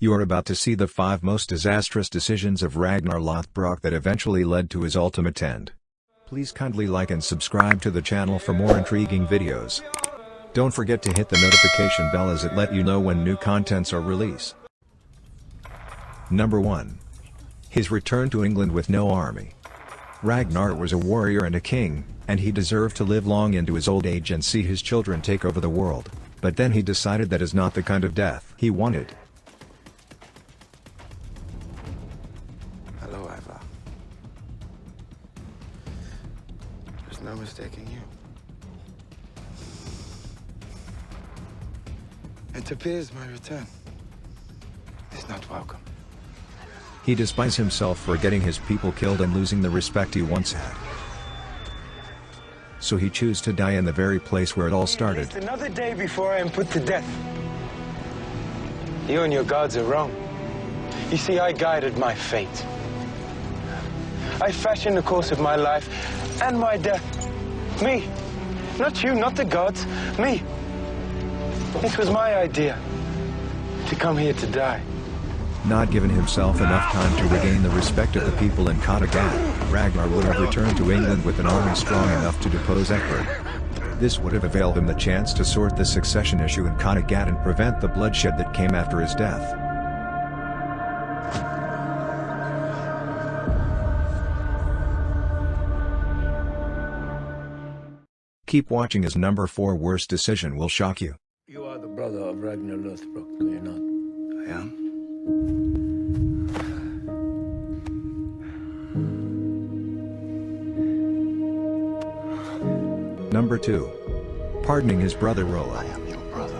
You are about to see the 5 most disastrous decisions of Ragnar Lothbrok that eventually led to his ultimate end. Please kindly like and subscribe to the channel for more intriguing videos. Don't forget to hit the notification bell as it let you know when new contents are released. Number 1. His return to England with no army. Ragnar was a warrior and a king, and he deserved to live long into his old age and see his children take over the world, but then he decided that is not the kind of death he wanted. Hello, Eva. There's no mistaking you. It appears my return is not welcome. He despised himself for getting his people killed and losing the respect he once had. So he chose to die in the very place where it all started. It's another day before I am put to death. You and your gods are wrong. You see, I guided my fate. I fashioned the course of my life and my death. Me. Not you, not the gods. Me. It was my idea to come here to die. Not given himself enough time to regain the respect of the people in Kattegat, Ragnar would have returned to England with an army strong enough to depose Ecbert. This would have availed him the chance to sort the succession issue in Kattegat and prevent the bloodshed that came after his death. Keep watching as number 4 worst decision will shock you. You are the brother of Ragnar Lothbrok, are you not? I am. Number 2. Pardoning his brother Rollo. I am your brother.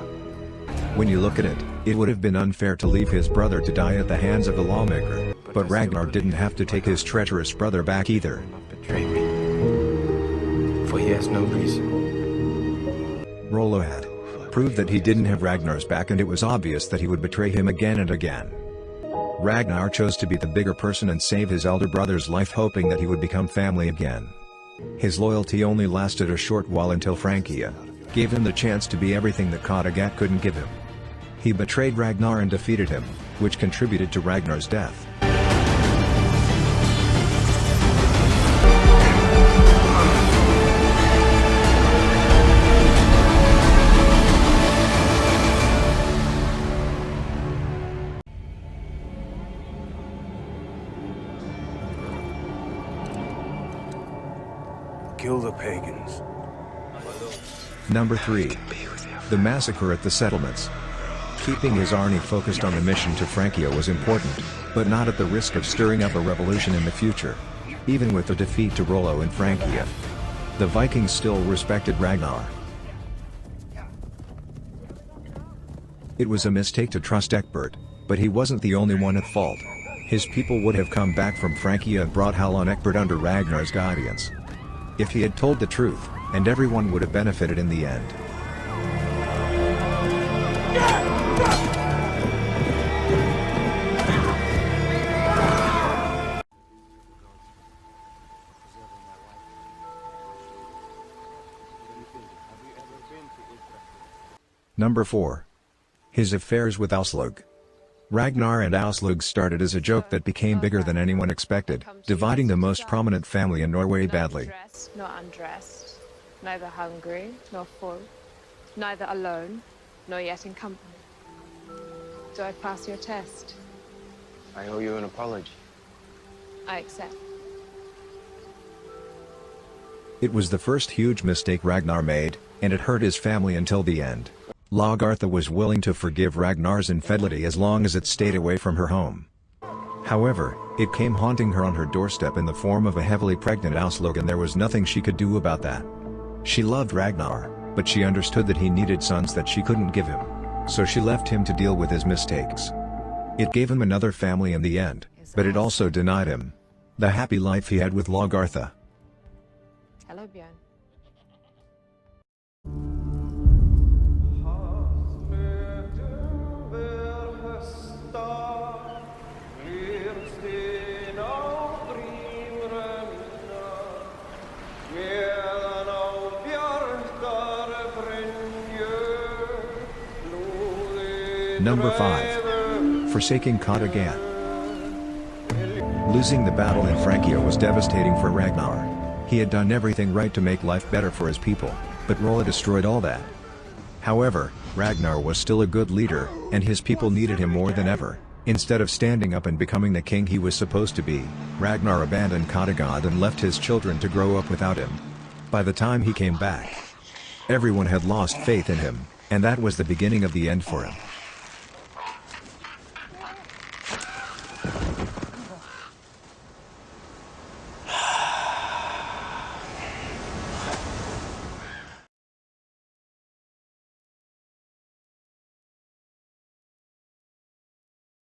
When you look at it, it would have been unfair to leave his brother to die at the hands of the lawmaker, but Ragnar didn't have to take his treacherous brother back either. Not betray me, for he has no reason. Rollo had proved that he didn't have Ragnar's back, and it was obvious that he would betray him again and again. Ragnar chose to be the bigger person and save his elder brother's life, hoping that he would become family again. His loyalty only lasted a short while until Frankia gave him the chance to be everything that Kattegat couldn't give him. He betrayed Ragnar and defeated him, which contributed to Ragnar's death. Kill the pagans. Number 3. The massacre at the settlements. Keeping his army focused on the mission to Frankia was important, but not at the risk of stirring up a revolution in the future. Even with the defeat to Rollo in Frankia, the Vikings still respected Ragnar. It was a mistake to trust Ecbert, but he wasn't the only one at fault. His people would have come back from Frankia and brought hell on Ecbert under Ragnar's guidance. If he had told the truth, and everyone would have benefited in the end. Number 4. His affairs with Aslug. Ragnar and Aslug started as a joke that became bigger than anyone expected, dividing the most prominent family in Norway badly. Neither dressed nor undressed, neither hungry nor full, neither alone nor yet in company. Do I pass your test? I owe you an apology. I accept. It was the first huge mistake Ragnar made, and it hurt his family until the end. Lagertha was willing to forgive Ragnar's infidelity as long as it stayed away from her home. However, it came haunting her on her doorstep in the form of a heavily pregnant Aslug, and there was nothing she could do about that. She loved Ragnar, but she understood that he needed sons that she couldn't give him. So she left him to deal with his mistakes. It gave him another family in the end, but it also denied him the happy life he had with Lagertha. Hello, Björn. Number 5. forsaking Kattegat. Losing the battle in Frankia was devastating for Ragnar. He had done everything right to make life better for his people, but Rollo destroyed all that. However, Ragnar was still a good leader, and his people needed him more than ever. Instead of standing up and becoming the king he was supposed to be, Ragnar abandoned Kattegat and left his children to grow up without him. By the time he came back, everyone had lost faith in him, and that was the beginning of the end for him.